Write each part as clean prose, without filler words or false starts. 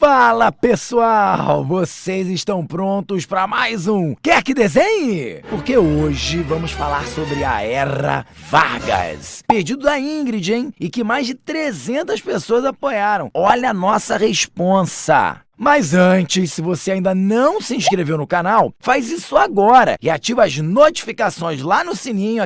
Fala pessoal, vocês estão prontos para mais um Quer Que Desenhe? Porque hoje vamos falar sobre a Era Vargas. Pedido da Ingrid, hein? E que mais de 300 pessoas apoiaram. Olha a nossa responsa. Mas antes, se você ainda não se inscreveu no canal, faz isso agora e ativa as notificações lá no sininho,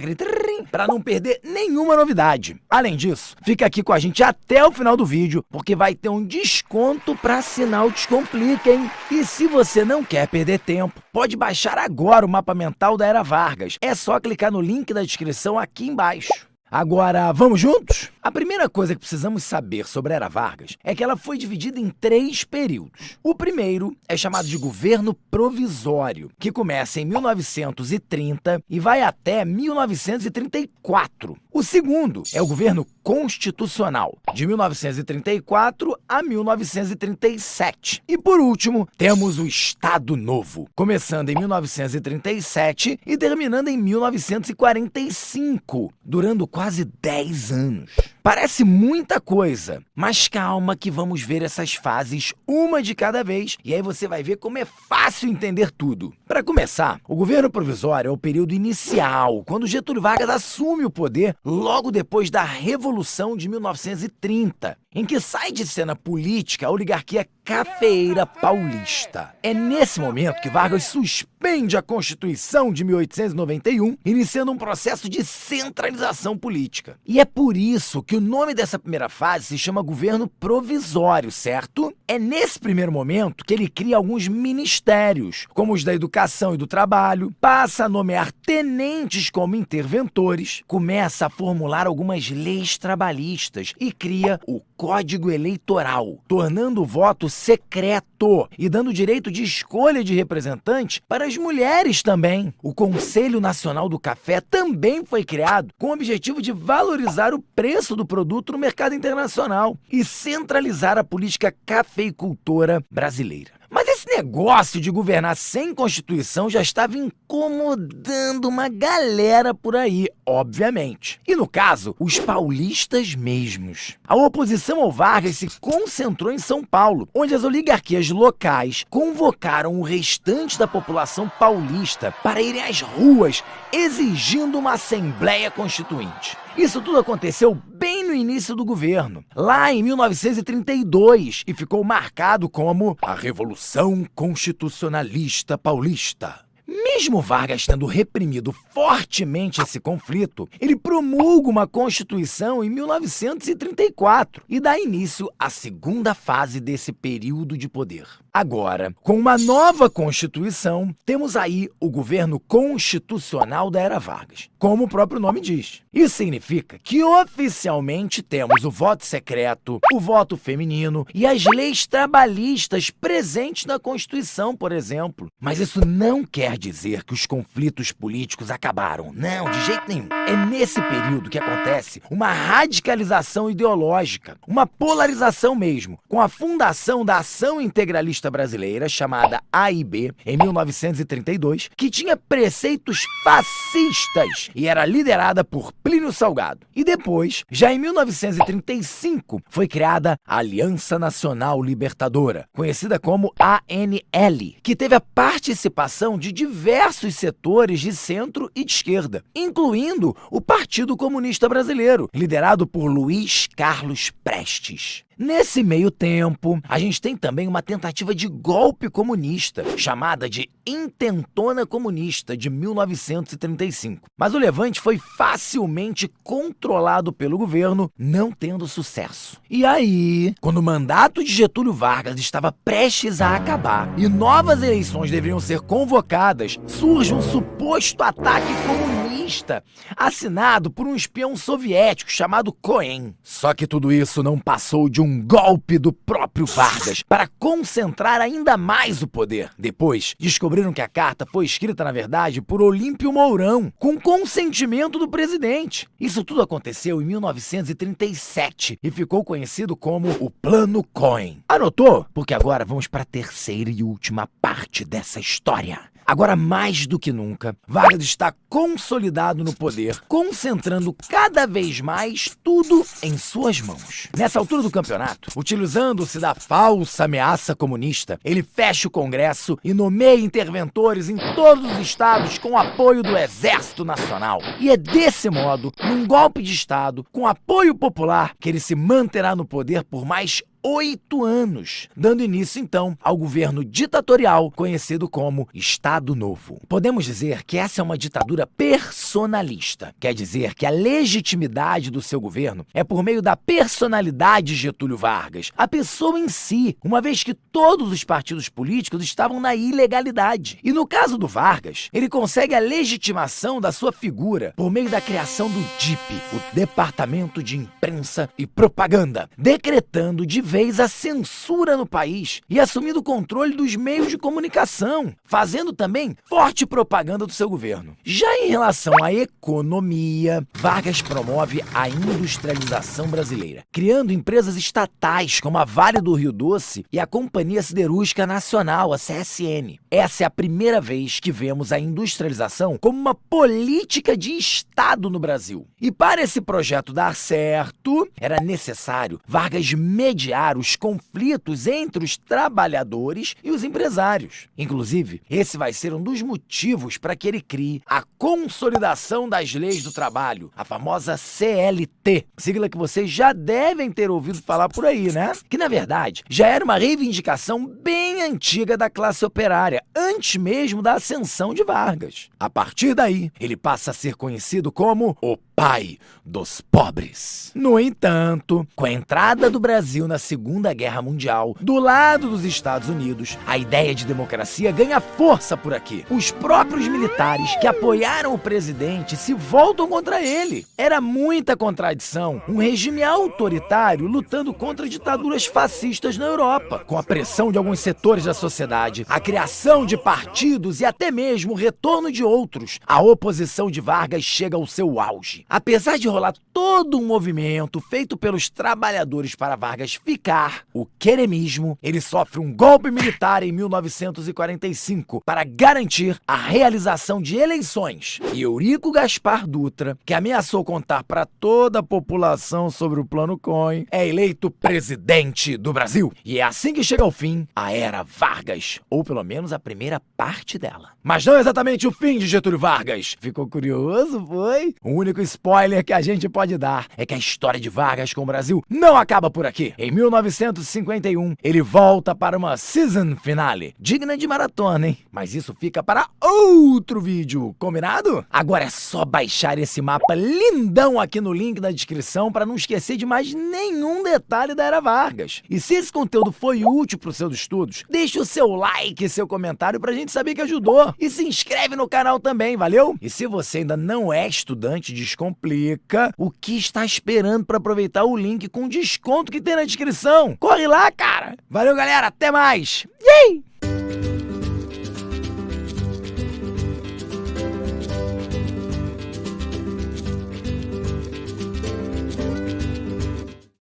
para não perder nenhuma novidade. Além disso, fica aqui com a gente até o final do vídeo, porque vai ter um desconto para assinar o Descomplica, hein? E se você não quer perder tempo, pode baixar agora o mapa mental da Era Vargas. É só clicar no link da descrição aqui embaixo. Agora, vamos juntos? A primeira coisa que precisamos saber sobre a Era Vargas é que ela foi dividida em 3 períodos. O primeiro é chamado de governo provisório, que começa em 1930 e vai até 1934. O segundo é o governo constitucional, de 1934 a 1937. E por último, temos o Estado Novo, começando em 1937 e terminando em 1945, durando quase 10 anos. Parece muita coisa, mas calma que vamos ver essas fases uma de cada vez e aí você vai ver como é fácil entender tudo. Para começar, o governo provisório é o período inicial, quando Getúlio Vargas assume o poder logo depois da Revolução de 1930, em que sai de cena política a oligarquia cafeeira paulista. É nesse momento que Vargas suspende a Constituição de 1891, iniciando um processo de centralização política. E é por isso que o nome dessa primeira fase se chama governo provisório, certo? É nesse primeiro momento que ele cria alguns ministérios, como os da educação e do trabalho, passa a nomear tenentes como interventores, começa a formular algumas leis trabalhistas e cria o Código Eleitoral, tornando o voto secreto e dando direito de escolha de representante para as mulheres também. O Conselho Nacional do Café também foi criado com o objetivo de valorizar o preço do produto no mercado internacional e centralizar a política cafeicultora brasileira. Mas esse negócio de governar sem Constituição já estava incomodando uma galera por aí, obviamente. E no caso, os paulistas mesmos. A oposição ao Vargas se concentrou em São Paulo, onde as oligarquias locais convocaram o restante da população paulista para irem às ruas exigindo uma Assembleia Constituinte. Isso tudo aconteceu bem no início do governo, lá em 1932, e ficou marcado como a Revolução Constitucionalista Paulista. Mesmo Vargas tendo reprimido fortemente esse conflito, ele promulga uma Constituição em 1934 e dá início à segunda fase desse período de poder. Agora, com uma nova Constituição, temos aí o governo constitucional da Era Vargas, como o próprio nome diz. Isso significa que oficialmente temos o voto secreto, o voto feminino e as leis trabalhistas presentes na Constituição, por exemplo. Mas isso não quer dizer que os conflitos políticos acabaram. Não, de jeito nenhum. É nesse período que acontece uma radicalização ideológica, uma polarização mesmo, com a fundação da Ação Integralista Brasileira, chamada AIB, em 1932, que tinha preceitos fascistas e era liderada por Plínio Salgado. E depois, já em 1935, foi criada a Aliança Nacional Libertadora, conhecida como ANL, que teve a participação de diversos setores de centro e de esquerda, incluindo o Partido Comunista Brasileiro, liderado por Luiz Carlos Prestes. Nesse meio tempo, a gente tem também uma tentativa de golpe comunista, chamada de Intentona Comunista, de 1935. Mas o levante foi facilmente controlado pelo governo, não tendo sucesso. E aí, quando o mandato de Getúlio Vargas estava prestes a acabar e novas eleições deveriam ser convocadas, surge um suposto ataque comunista, assinado por um espião soviético chamado Cohen. Só que tudo isso não passou de um golpe do próprio Vargas para concentrar ainda mais o poder. Depois, descobriram que a carta foi escrita, na verdade, por Olímpio Mourão, com consentimento do presidente. Isso tudo aconteceu em 1937 e ficou conhecido como o Plano Cohen. Anotou? Porque agora vamos para a terceira e última parte dessa história. Agora, mais do que nunca, Vargas está consolidado no poder, concentrando cada vez mais tudo em suas mãos. Nessa altura do campeonato, utilizando-se da falsa ameaça comunista, ele fecha o Congresso e nomeia interventores em todos os estados com apoio do Exército Nacional. E é desse modo, num golpe de Estado, com apoio popular, que ele se manterá no poder por mais 8 anos, dando início então ao governo ditatorial conhecido como Estado Novo. Podemos dizer que essa é uma ditadura personalista, quer dizer que a legitimidade do seu governo é por meio da personalidade de Getúlio Vargas, a pessoa em si, uma vez que todos os partidos políticos estavam na ilegalidade. E no caso do Vargas, ele consegue a legitimação da sua figura por meio da criação do DIP, o Departamento de Imprensa e Propaganda, decretando de vez a censura no país e assumindo o controle dos meios de comunicação, fazendo também forte propaganda do seu governo. Já em relação à economia, Vargas promove a industrialização brasileira, criando empresas estatais como a Vale do Rio Doce e a Companhia Siderúrgica Nacional, a CSN. Essa é a primeira vez que vemos a industrialização como uma política de Estado no Brasil. E para esse projeto dar certo, era necessário Vargas mediar os conflitos entre os trabalhadores e os empresários. Inclusive, esse vai ser um dos motivos para que ele crie a Consolidação das Leis do Trabalho, a famosa CLT, sigla que vocês já devem ter ouvido falar por aí, né? Que, na verdade, já era uma reivindicação bem antiga da classe operária, antes mesmo da ascensão de Vargas. A partir daí, ele passa a ser conhecido como o pai dos pobres. No entanto, com a entrada do Brasil na Segunda Guerra Mundial, do lado dos Estados Unidos, a ideia de democracia ganha força por aqui. Os próprios militares que apoiaram o presidente se voltam contra ele. Era muita contradição, um regime autoritário lutando contra ditaduras fascistas na Europa. Com a pressão de alguns setores da sociedade, a criação de partidos e até mesmo o retorno de outros, a oposição de Vargas chega ao seu auge. Apesar de rolar todo um movimento feito pelos trabalhadores para Vargas ficar, o queremismo, ele sofre um golpe militar em 1945 para garantir a realização de eleições. E Eurico Gaspar Dutra, que ameaçou contar para toda a população sobre o Plano Cohen, é eleito presidente do Brasil. E é assim que chega ao fim a Era Vargas, ou pelo menos a primeira parte dela. Mas não exatamente o fim de Getúlio Vargas. Ficou curioso, foi? O único spoiler que a gente pode dar é que a história de Vargas com o Brasil não acaba por aqui. Em 1951, ele volta para uma season finale, digna de maratona, hein? Mas isso fica para outro vídeo, combinado? Agora é só baixar esse mapa lindão aqui no link da descrição para não esquecer de mais nenhum detalhe da Era Vargas. E se esse conteúdo foi útil para os seus estudos, deixa o seu like e seu comentário pra gente saber que ajudou. E se inscreve no canal também, valeu? E se você ainda não é estudante Descomplica, o que está esperando para aproveitar o link com desconto que tem na descrição? Corre lá, cara! Valeu, galera! Até mais! Yay!